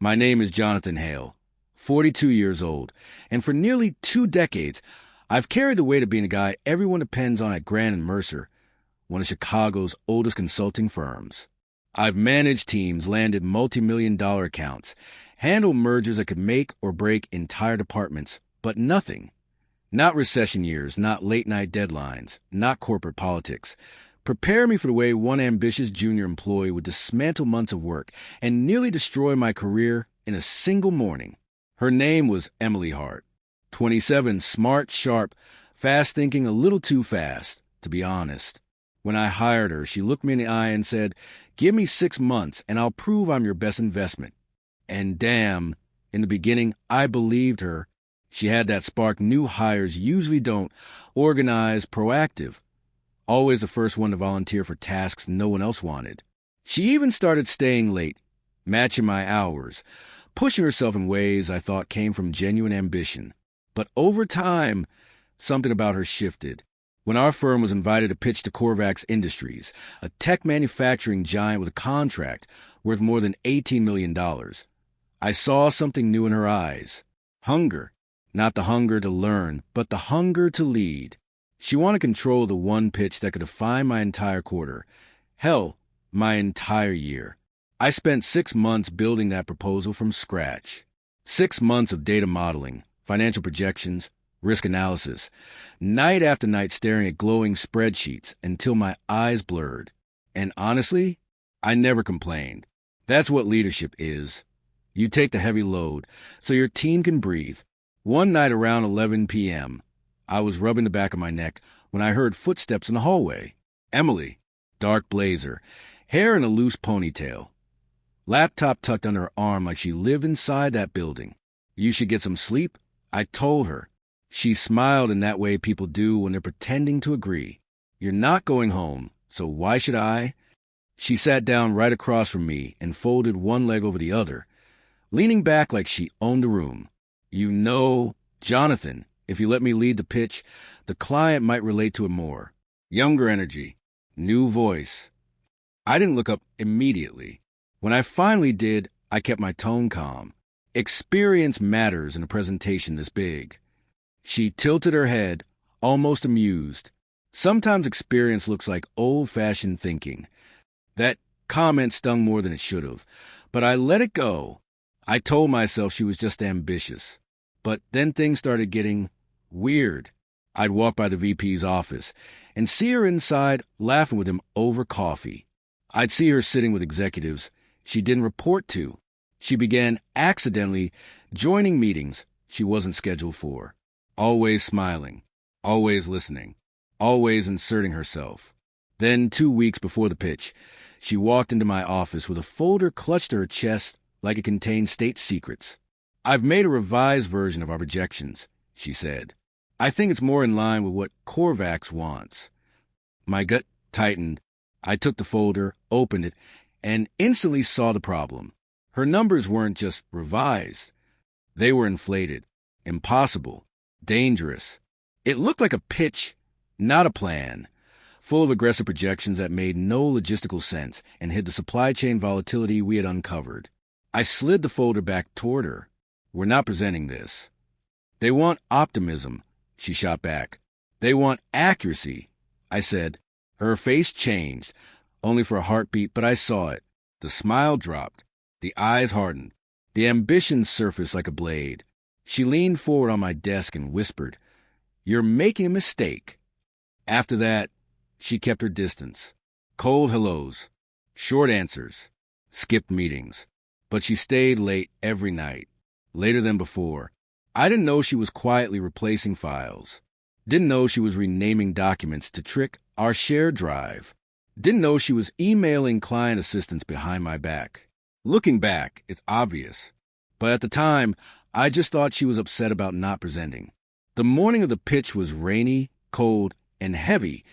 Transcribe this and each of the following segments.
My name is Jonathan Hale, 42 years old, and for nearly 2 decades, I've carried the weight of being a guy everyone depends on at Grant and Mercer, one of Chicago's oldest consulting firms. I've managed teams, landed multi-million-dollar accounts, handled mergers that could make or break entire departments, but nothing. Not recession years, not late-night deadlines, not corporate politics. Prepare me for the way one ambitious junior employee would dismantle months of work and nearly destroy my career in a single morning. Her name was Emily Hart. 27, smart, sharp, fast-thinking, a little too fast, to be honest. When I hired her, she looked me in the eye and said, "Give me 6 months and I'll prove I'm your best investment." And damn, in the beginning, I believed her. She had that spark new hires usually don't, organized, proactive. Always the first one to volunteer for tasks no one else wanted. She even started staying late, matching my hours, pushing herself in ways I thought came from genuine ambition. But over time, something about her shifted. When our firm was invited to pitch to Corvax Industries, a tech manufacturing giant with a contract worth more than $18 million, I saw something new in her eyes. Hunger. Not the hunger to learn, but the hunger to lead. She wanted control of the one pitch that could define my entire quarter. Hell, my entire year. I spent 6 months building that proposal from scratch. 6 months of data modeling, financial projections, risk analysis. Night after night staring at glowing spreadsheets until my eyes blurred. And honestly, I never complained. That's what leadership is. You take the heavy load so your team can breathe. One night around 11 p.m., I was rubbing the back of my neck when I heard footsteps in the hallway. Emily, dark blazer, hair in a loose ponytail. Laptop tucked under her arm like she lived inside that building. "You should get some sleep," I told her. She smiled in that way people do when they're pretending to agree. "You're not going home, so why should I?" She sat down right across from me and folded one leg over the other, leaning back like she owned the room. "You know, Jonathan, if you let me lead the pitch, the client might relate to it more. Younger energy, new voice." I didn't look up immediately. When I finally did, I kept my tone calm. Experience matters in a presentation this big. She tilted her head, almost amused. Sometimes experience looks like old-fashioned thinking. That comment stung more than it should have, but I let it go. I told myself she was just ambitious. But then things started getting weird. I'd walk by the VP's office and see her inside laughing with him over coffee. I'd see her sitting with executives she didn't report to. She began accidentally joining meetings she wasn't scheduled for. Always smiling, always listening, always inserting herself. Then 2 weeks before the pitch, she walked into my office with a folder clutched to her chest like it contained state secrets. "I've made a revised version of our projections," she said. "I think it's more in line with what Corvax wants." My gut tightened. I took the folder, opened it, and instantly saw the problem. Her numbers weren't just revised. They were inflated, impossible, dangerous. It looked like a pitch, not a plan, full of aggressive projections that made no logistical sense and hid the supply chain volatility we had uncovered. I slid the folder back toward her. "We're not presenting this." "They want optimism," she shot back. "They want accuracy," I said. Her face changed, only for a heartbeat, but I saw it. The smile dropped. The eyes hardened. The ambition surfaced like a blade. She leaned forward on my desk and whispered, "You're making a mistake." After that, she kept her distance. Cold hellos, short answers, skipped meetings. But she stayed late every night, later than before. I didn't know she was quietly replacing files. Didn't know she was renaming documents to trick our shared drive. Didn't know she was emailing client assistants behind my back. Looking back, it's obvious. But at the time, I just thought she was upset about not presenting. The morning of the pitch was rainy, cold, and heavy,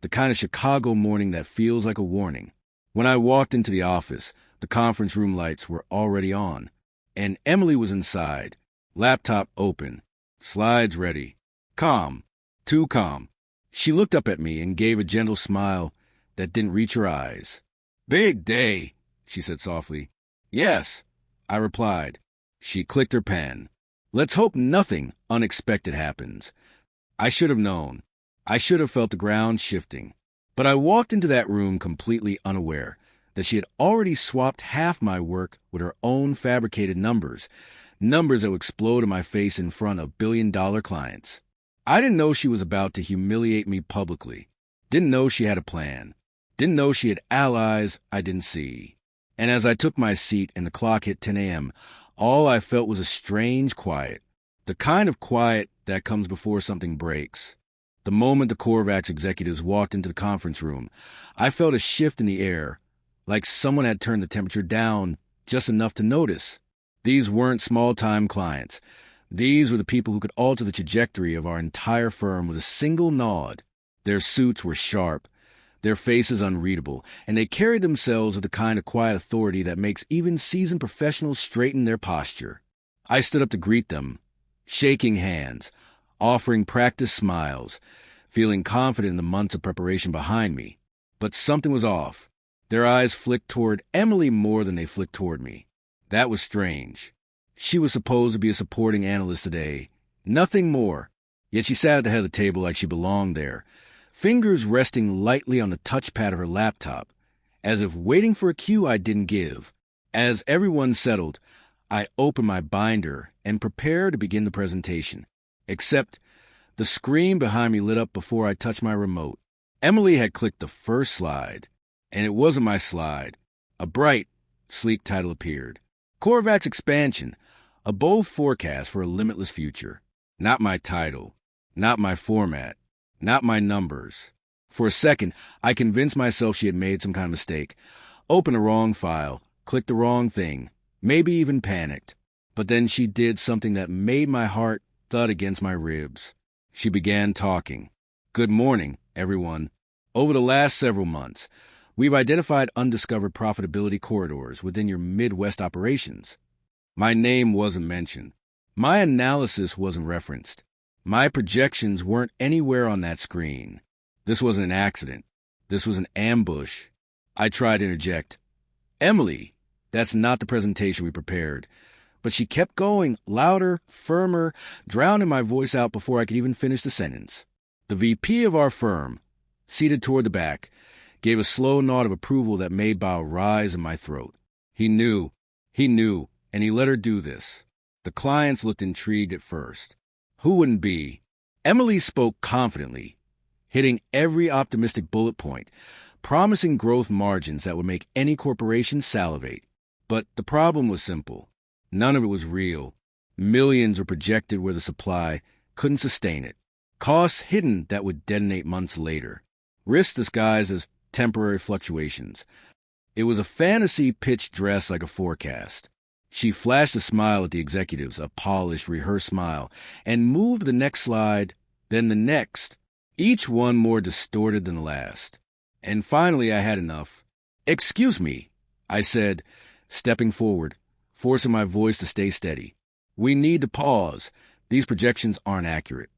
the kind of Chicago morning that feels like a warning. When I walked into the office, the conference room lights were already on, and Emily was inside, laptop open, slides ready. Calm, too calm. She looked up at me and gave a gentle smile that didn't reach her eyes. "Big day," she said softly. "Yes," I replied. She clicked her pen. Let's hope nothing unexpected happens. I should have known. I should have felt the ground shifting. But I walked into that room completely unaware that she had already swapped half my work with her own fabricated numbers that would explode in my face in front of billion-dollar clients. I didn't know she was about to humiliate me publicly. Didn't know she had a plan. Didn't know she had allies I didn't see. And as I took my seat and the clock hit 10 a.m., all I felt was a strange quiet. The kind of quiet that comes before something breaks. The moment the Coworker executives walked into the conference room, I felt a shift in the air, like someone had turned the temperature down just enough to notice. These weren't small-time clients. These were the people who could alter the trajectory of our entire firm with a single nod. Their suits were sharp, their faces unreadable, and they carried themselves with the kind of quiet authority that makes even seasoned professionals straighten their posture. I stood up to greet them, shaking hands, offering practiced smiles, feeling confident in the months of preparation behind me. But something was off. Their eyes flicked toward Emily more than they flicked toward me. That was strange. She was supposed to be a supporting analyst today. Nothing more. Yet she sat at the head of the table like she belonged there, fingers resting lightly on the touchpad of her laptop, as if waiting for a cue I didn't give. As everyone settled, I opened my binder and prepared to begin the presentation. Except the screen behind me lit up before I touched my remote. Emily had clicked the first slide, and it wasn't my slide. A bright, sleek title appeared. Coworker's Expansion, a bold forecast for a limitless future. Not my title, not my format, not my numbers. For a second, I convinced myself she had made some kind of mistake, opened the wrong file, clicked the wrong thing, maybe even panicked. But then she did something that made my heart thud against my ribs. She began talking. Good morning, everyone. Over the last several months, we've identified undiscovered profitability corridors within your Midwest operations. My name wasn't mentioned. My analysis wasn't referenced. My projections weren't anywhere on that screen. This wasn't an accident. This was an ambush. I tried to interject. Emily, that's not the presentation we prepared. But she kept going, louder, firmer, drowning my voice out before I could even finish the sentence. The VP of our firm, seated toward the back, gave a slow nod of approval that made bile rise in my throat. He knew, and he let her do this. The clients looked intrigued at first. Who wouldn't be? Emily spoke confidently, hitting every optimistic bullet point, promising growth margins that would make any corporation salivate. But the problem was simple. None of it was real. Millions were projected where the supply couldn't sustain it. Costs hidden that would detonate months later. Risks disguised as temporary fluctuations. It was a fantasy pitch dressed like a forecast. She flashed a smile at the executives, a polished, rehearsed smile, and moved to the next slide, then the next, each one more distorted than the last. And finally I had enough. Excuse me, I said, stepping forward, forcing my voice to stay steady. We need to pause. These projections aren't accurate.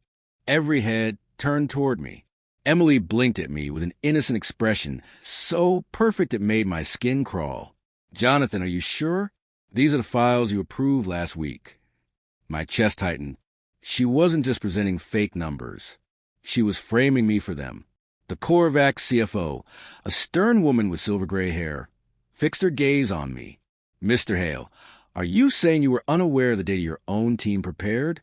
Every head turned toward me. Emily blinked at me with an innocent expression so perfect it made my skin crawl. Jonathan, are you sure? These are the files you approved last week. My chest tightened. She wasn't just presenting fake numbers. She was framing me for them. The Coworker CFO, a stern woman with silver-gray hair, fixed her gaze on me. Mr. Hale, are you saying you were unaware of the data your own team prepared?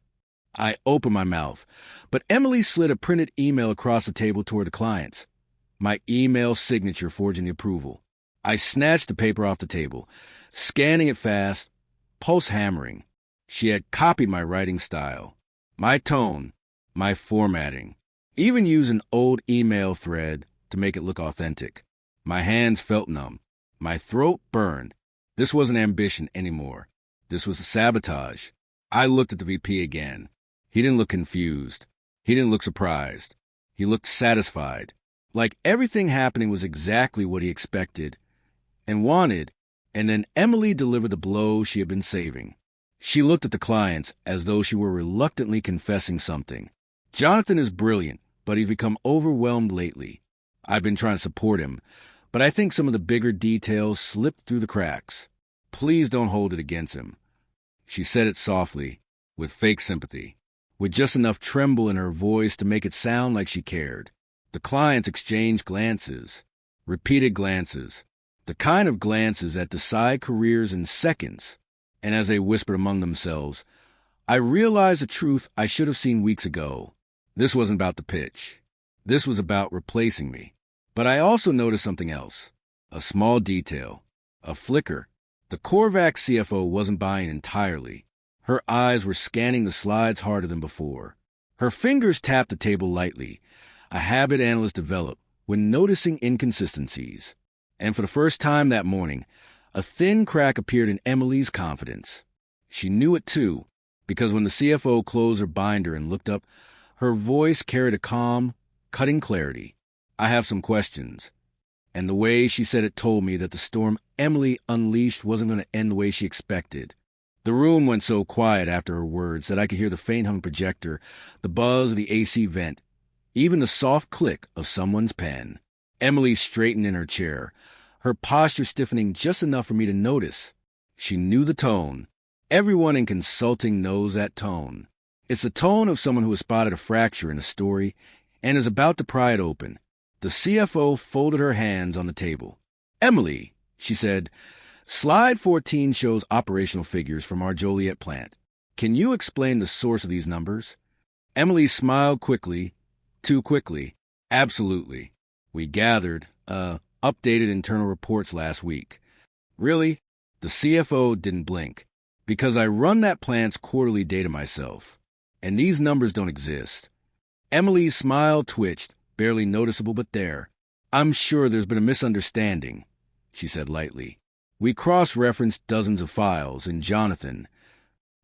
I opened my mouth, but Emily slid a printed email across the table toward the clients. My email signature forging the approval. I snatched the paper off the table, scanning it fast, pulse hammering. She had copied my writing style, my tone, my formatting, even used an old email thread to make it look authentic. My hands felt numb. My throat burned. This wasn't ambition anymore. This was sabotage. I looked at the VP again. He didn't look confused. He didn't look surprised. He looked satisfied, like everything happening was exactly what he expected and wanted, and then Emily delivered the blow she had been saving. She looked at the clients as though she were reluctantly confessing something. Jonathan is brilliant, but he's become overwhelmed lately. I've been trying to support him, but I think some of the bigger details slipped through the cracks. Please don't hold it against him. She said it softly, with fake sympathy, with just enough tremble in her voice to make it sound like she cared. The clients exchanged glances, repeated glances, the kind of glances that decide careers in seconds. And as they whispered among themselves, I realized a truth I should have seen weeks ago. This wasn't about the pitch. This was about replacing me. But I also noticed something else. A small detail. A flicker. The Corvax CFO wasn't buying entirely. Her eyes were scanning the slides harder than before. Her fingers tapped the table lightly, a habit analysts develop when noticing inconsistencies. And for the first time that morning, a thin crack appeared in Emily's confidence. She knew it too, because when the CFO closed her binder and looked up, her voice carried a calm, cutting clarity. I have some questions. And the way she said it told me that the storm Emily unleashed wasn't going to end the way she expected. The room went so quiet after her words that I could hear the faint hum projector, the buzz of the AC vent, even the soft click of someone's pen. Emily straightened in her chair, her posture stiffening just enough for me to notice. She knew the tone. Everyone in consulting knows that tone. It's the tone of someone who has spotted a fracture in a story and is about to pry it open. The CFO folded her hands on the table. Emily, she said, Slide 14 shows operational figures from our Joliet plant. Can you explain the source of these numbers? Emily smiled quickly, too quickly. Absolutely. We gathered, updated internal reports last week. Really? The CFO didn't blink. Because I run that plant's quarterly data myself. And these numbers don't exist. Emily's smile twitched, barely noticeable but there. I'm sure there's been a misunderstanding, she said lightly. We cross-referenced dozens of files, and Jonathan.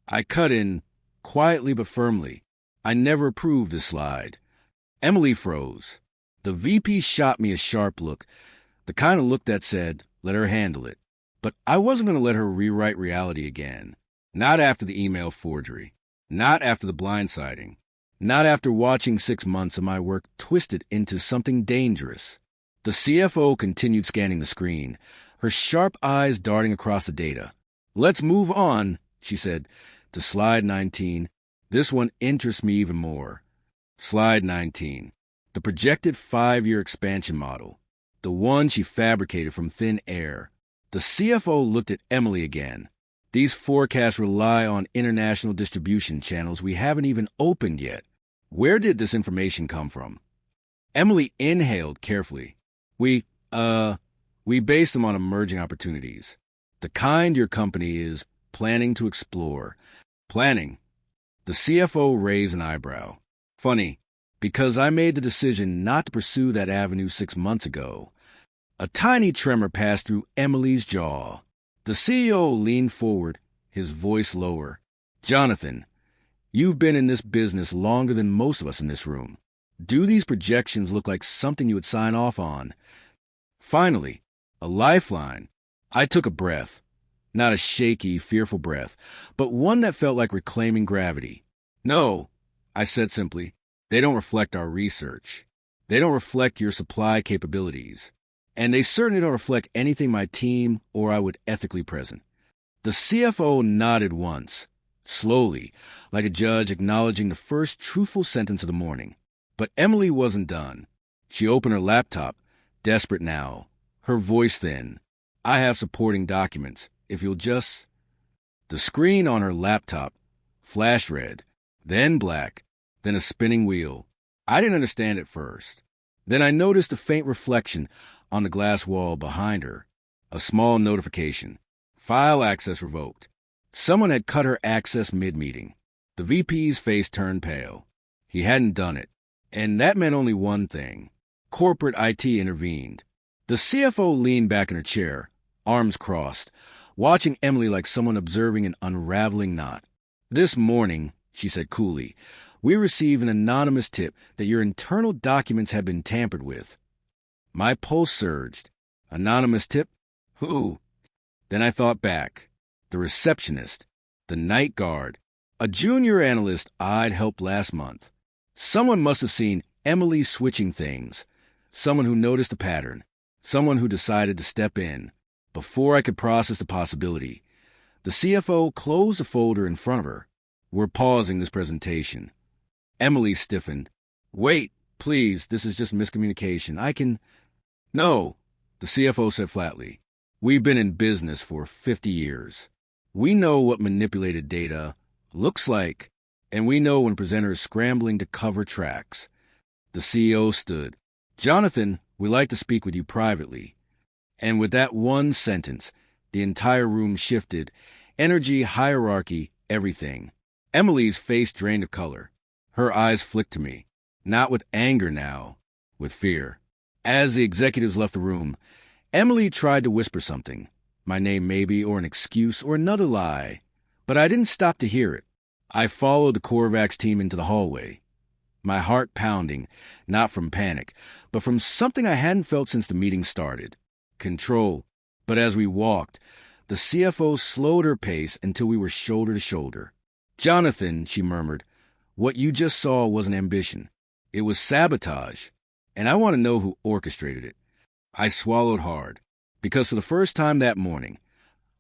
I cut in, quietly but firmly. I never approved this slide. Emily froze. The VP shot me a sharp look, the kind of look that said, let her handle it. But I wasn't going to let her rewrite reality again. Not after the email forgery. Not after the blindsiding. Not after watching 6 months of my work twisted into something dangerous. The CFO continued scanning the screen, her sharp eyes darting across the data. Let's move on, she said, to slide 19. This one interests me even more. Slide 19. The projected 5-year expansion model. The one she fabricated from thin air. The CFO looked at Emily again. These forecasts rely on international distribution channels we haven't even opened yet. Where did this information come from? Emily inhaled carefully. We based them on emerging opportunities. The kind your company is planning to explore. Planning. The CFO raised an eyebrow. Funny, because I made the decision not to pursue that avenue 6 months ago. A tiny tremor passed through Emily's jaw. The CEO leaned forward, his voice lower. Jonathan, you've been in this business longer than most of us in this room. Do these projections look like something you would sign off on? Finally, a lifeline. I took a breath. Not a shaky, fearful breath, but one that felt like reclaiming gravity. No, I said simply, they don't reflect our research. They don't reflect your supply capabilities. And they certainly don't reflect anything my team or I would ethically present. The CFO nodded once, slowly, like a judge acknowledging the first truthful sentence of the morning. But Emily wasn't done. She opened her laptop, desperate now, her voice thin. I have supporting documents, if you'll just... The screen on her laptop flashed red, then black, then a spinning wheel. I didn't understand at first. Then I noticed a faint reflection on the glass wall behind her. A small notification. File access revoked. Someone had cut her access mid-meeting. The VP's face turned pale. He hadn't done it. And that meant only one thing. Corporate IT intervened. The CFO leaned back in her chair, arms crossed, watching Emily like someone observing an unraveling knot. This morning, she said coolly, we received an anonymous tip that your internal documents had been tampered with. My pulse surged. Anonymous tip? Who? Then I thought back. The receptionist. The night guard. A junior analyst I'd helped last month. Someone must have seen Emily switching things. Someone who noticed a pattern. Someone who decided to step in. Before I could process the possibility, the CFO closed the folder in front of her. "We're pausing this presentation." Emily stiffened. "Wait, please, this is just miscommunication. I can—" "No," the CFO said flatly. "We've been in business for 50 years. We know what manipulated data looks like, and we know when a presenter is scrambling to cover tracks." The CEO stood. "Jonathan, we'd like to speak with you privately." And with that one sentence, the entire room shifted. Energy, hierarchy, everything. Emily's face drained of color. Her eyes flicked to me, not with anger now, with fear. As the executives left the room, Emily tried to whisper something. My name maybe, or an excuse, or another lie. But I didn't stop to hear it. I followed the Corvax team into the hallway, my heart pounding, not from panic, but from something I hadn't felt since the meeting started. Control. But as we walked, the CFO slowed her pace until we were shoulder to shoulder. "Jonathan," she murmured, "what you just saw wasn't ambition. It was sabotage. And I want to know who orchestrated it." I swallowed hard, because for the first time that morning,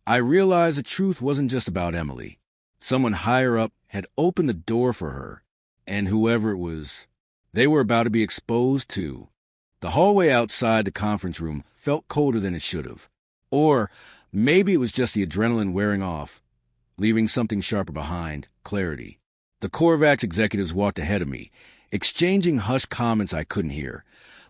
I realized the truth wasn't just about Emily. Someone higher up had opened the door for her, and whoever it was, they were about to be exposed too. The hallway outside the conference room felt colder than it should have. Or maybe it was just the adrenaline wearing off, leaving something sharper behind, clarity. The Corvax executives walked ahead of me, exchanging hushed comments I couldn't hear.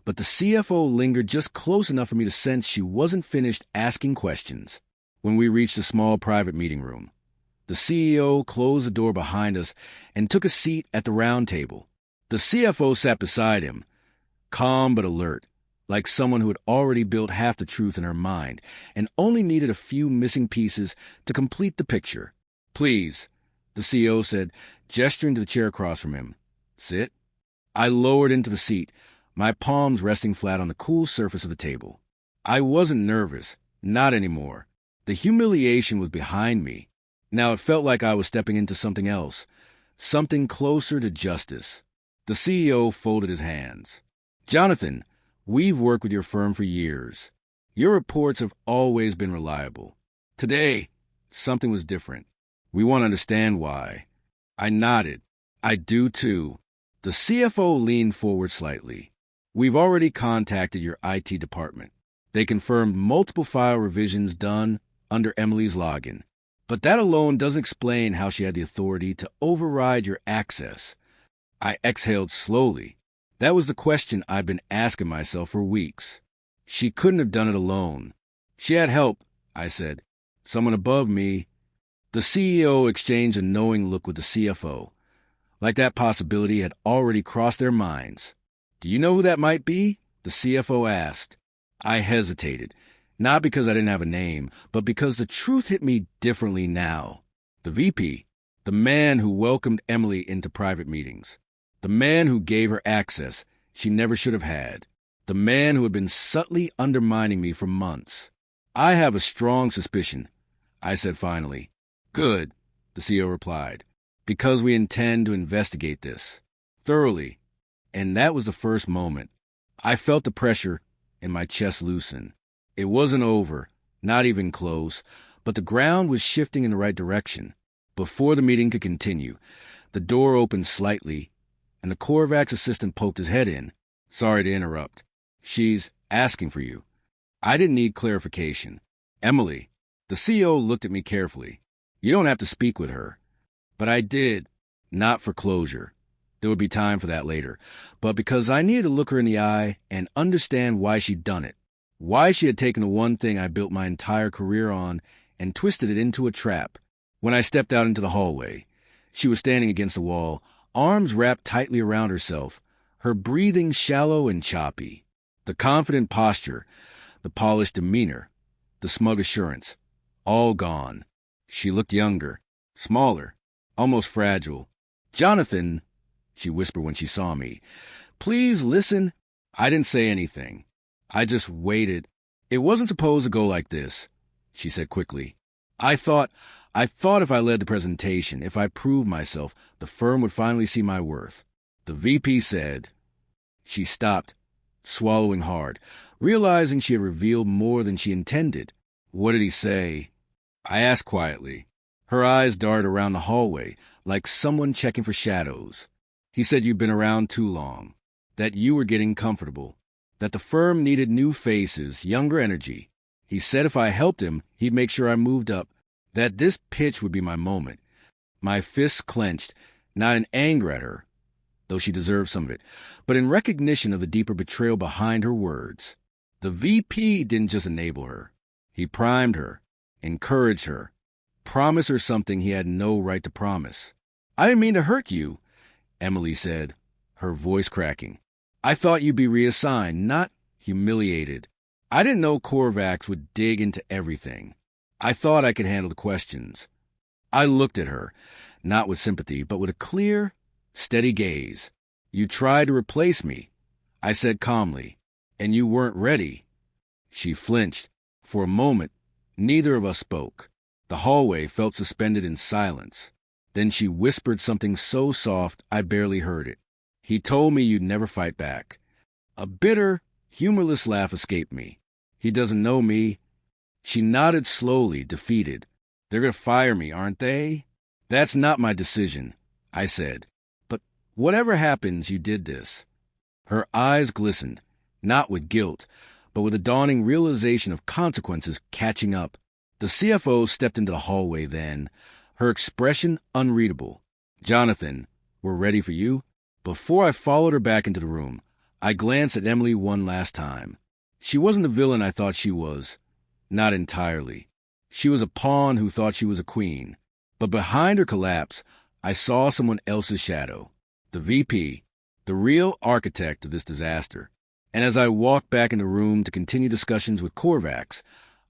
But the CFO lingered just close enough for me to sense she wasn't finished asking questions. When we reached a small private meeting room, the CEO closed the door behind us and took a seat at the round table. The CFO sat beside him, calm but alert, like someone who had already built half the truth in her mind and only needed a few missing pieces to complete the picture. "Please," the CEO said, gesturing to the chair across from him. "Sit." I lowered into the seat, my palms resting flat on the cool surface of the table. I wasn't nervous, not anymore. The humiliation was behind me. Now it felt like I was stepping into something else, something closer to justice. The CEO folded his hands. "Jonathan, we've worked with your firm for years. Your reports have always been reliable. Today, something was different. We want to understand why." I nodded. "I do too." The CFO leaned forward slightly. "We've already contacted your IT department. They confirmed multiple file revisions done under Emily's login. But that alone doesn't explain how she had the authority to override your access." I exhaled slowly. That was the question I'd been asking myself for weeks. She couldn't have done it alone. "She had help," I said. "Someone above me." The CEO exchanged a knowing look with the CFO, like that possibility had already crossed their minds. "Do you know who that might be?" the CFO asked. I hesitated, not because I didn't have a name, but because the truth hit me differently now. The VP, the man who welcomed Emily into private meetings, the man who gave her access she never should have had, the man who had been subtly undermining me for months. "I have a strong suspicion," I said finally. "Good," the CEO replied, "because we intend to investigate this thoroughly." And that was the first moment. I felt the pressure in my chest loosen. It wasn't over, not even close, but the ground was shifting in the right direction. Before the meeting could continue, the door opened slightly, and the Corvax assistant poked his head in. "Sorry to interrupt. She's asking for you." I didn't need clarification. "Emily." The CEO looked at me carefully. "You don't have to speak with her." But I did, not for closure. There would be time for that later, but because I needed to look her in the eye and understand why she'd done it, why she had taken the one thing I built my entire career on and twisted it into a trap. When I stepped out into the hallway, she was standing against the wall, arms wrapped tightly around herself, her breathing shallow and choppy. The confident posture, the polished demeanor, the smug assurance, all gone. She looked younger, smaller, almost fragile. "Jonathan," she whispered when she saw me, "please listen." I didn't say anything. I just waited. "It wasn't supposed to go like this," she said quickly. I thought if I led the presentation, if I proved myself, the firm would finally see my worth." The VP said. She stopped, swallowing hard, realizing she had revealed more than she intended. What did he say? I asked quietly. Her eyes darted around the hallway, like someone checking for shadows. He said you'd been around too long, that you were getting comfortable, that the firm needed new faces, younger energy. He said if I helped him, he'd make sure I moved up, that this pitch would be my moment. My fists clenched, not in anger at her, though she deserved some of it, but in recognition of the deeper betrayal behind her words. The VP didn't just enable her. He primed her, encouraged her, promised her something he had no right to promise. I didn't mean to hurt you, Emily said, her voice cracking. I thought you'd be reassigned, not humiliated. I didn't know Corvax would dig into everything. I thought I could handle the questions. I looked at her, not with sympathy, but with a clear, steady gaze. You tried to replace me, I said calmly, and you weren't ready. She flinched. For a moment, neither of us spoke. The hallway felt suspended in silence. Then she whispered something so soft I barely heard it. He told me you'd never fight back. A bitter, humorless laugh escaped me. He doesn't know me. She nodded slowly, defeated. They're going to fire me, aren't they? That's not my decision, I said. But whatever happens, you did this. Her eyes glistened, not with guilt, but with a dawning realization of consequences catching up. The CFO stepped into the hallway then, her expression unreadable. Jonathan, we're ready for you? Before I followed her back into the room, I glanced at Emily one last time. She wasn't the villain I thought she was. Not entirely. She was a pawn who thought she was a queen. But behind her collapse, I saw someone else's shadow. The VP, the real architect of this disaster. And as I walked back in the room to continue discussions with Corvax,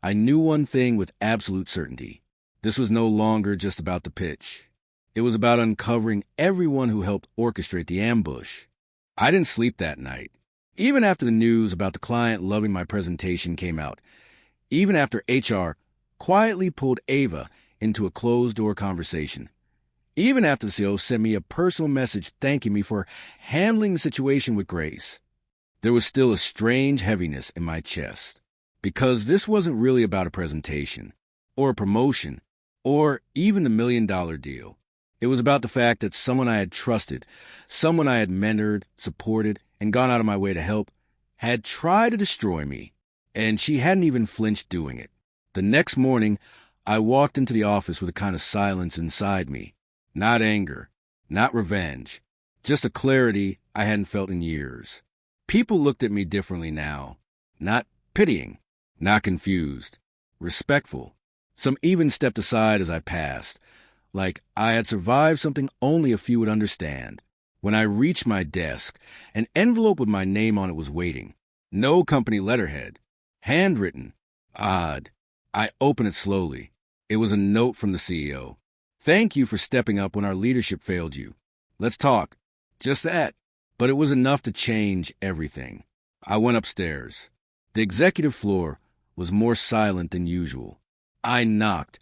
I knew one thing with absolute certainty. This was no longer just about the pitch. It was about uncovering everyone who helped orchestrate the ambush. I didn't sleep that night. Even after the news about the client loving my presentation came out. Even after HR quietly pulled Ava into a closed-door conversation. Even after the CEO sent me a personal message thanking me for handling the situation with grace. There was still a strange heaviness in my chest. Because this wasn't really about a presentation, or a promotion, or even the $1 million deal. It was about the fact that someone I had trusted, someone I had mentored, supported, and gone out of my way to help, had tried to destroy me, and she hadn't even flinched doing it. The next morning, I walked into the office with a kind of silence inside me. Not anger, not revenge, just a clarity I hadn't felt in years. People looked at me differently now, not pitying, not confused, respectful. Some even stepped aside as I passed, like I had survived something only a few would understand. When I reached my desk, an envelope with my name on it was waiting. No company letterhead. Handwritten. Odd. I opened it slowly. It was a note from the CEO. Thank you for stepping up when our leadership failed you. Let's talk. Just that. But it was enough to change everything. I went upstairs. The executive floor was more silent than usual. I knocked,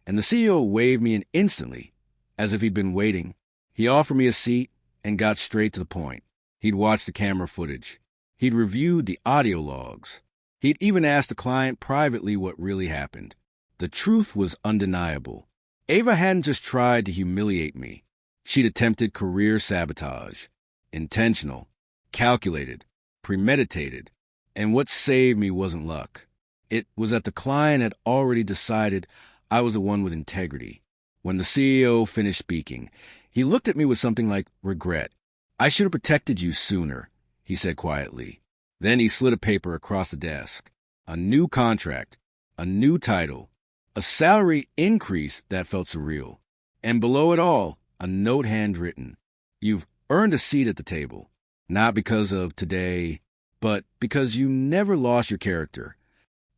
and the CEO waved me in instantly, as if he'd been waiting. He offered me a seat and got straight to the point. He'd watched the camera footage. He'd reviewed the audio logs. He'd even asked the client privately what really happened. The truth was undeniable. Ava hadn't just tried to humiliate me. She'd attempted career sabotage. Intentional, calculated, premeditated. And what saved me wasn't luck. It was that the client had already decided I was the one with integrity. When the CEO finished speaking, he looked at me with something like regret. I should have protected you sooner, he said quietly. Then he slid a paper across the desk. A new contract, a new title, a salary increase that felt surreal. And below it all, a note handwritten. You've earned a seat at the table, not because of today, but because you never lost your character.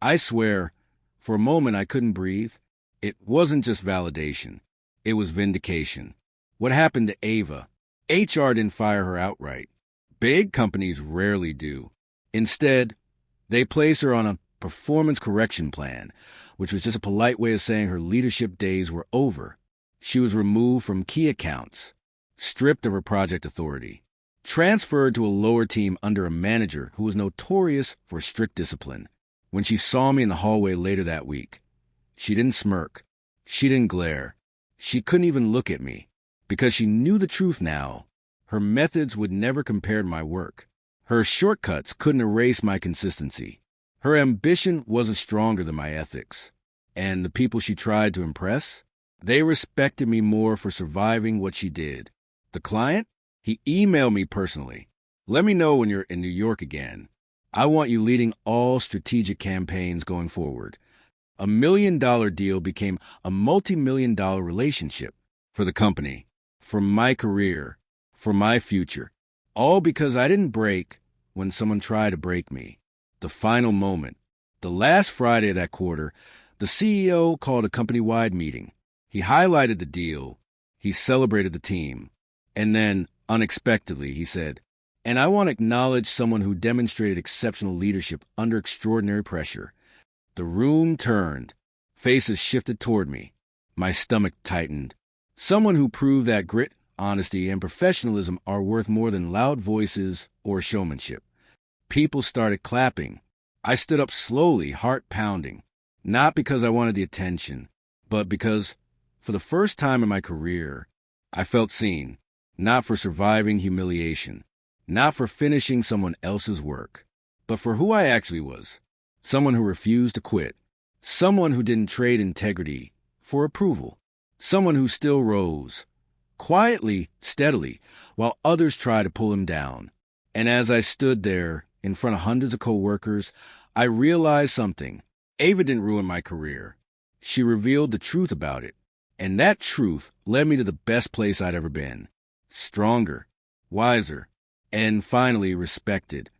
I swear, for a moment I couldn't breathe. It wasn't just validation. It was vindication. What happened to Ava? HR didn't fire her outright. Big companies rarely do. Instead, they place her on a performance correction plan, which was just a polite way of saying her leadership days were over. She was removed from key accounts, stripped of her project authority, transferred to a lower team under a manager who was notorious for strict discipline. when she saw me in the hallway later that week. She didn't smirk. She didn't glare. She couldn't even look at me, because she knew the truth now. Her methods would never compare to my work. Her shortcuts couldn't erase my consistency. Her ambition wasn't stronger than my ethics. And the people she tried to impress, they respected me more for surviving what she did. The client? He emailed me personally. Let me know when you're in New York again. I want you leading all strategic campaigns going forward. $1 million deal became a multi-million-dollar relationship for the company, for my career, for my future. All because I didn't break when someone tried to break me. The final moment, the last Friday of that quarter, the CEO called a company-wide meeting. He highlighted the deal. He celebrated the team. And then, unexpectedly, he said, "And I want to acknowledge someone who demonstrated exceptional leadership under extraordinary pressure." The room turned. Faces shifted toward me. My stomach tightened. Someone who proved that grit, honesty, and professionalism are worth more than loud voices or showmanship. People started clapping. I stood up slowly, heart pounding. Not because I wanted the attention, but because, for the first time in my career, I felt seen. Not for surviving humiliation. Not for finishing someone else's work, but for who I actually was. Someone who refused to quit. Someone who didn't trade integrity for approval. Someone who still rose, quietly, steadily, while others tried to pull him down. And as I stood there in front of hundreds of coworkers, I realized something. Ava didn't ruin my career. She revealed the truth about it. And that truth led me to the best place I'd ever been. Stronger, wiser, and finally respected.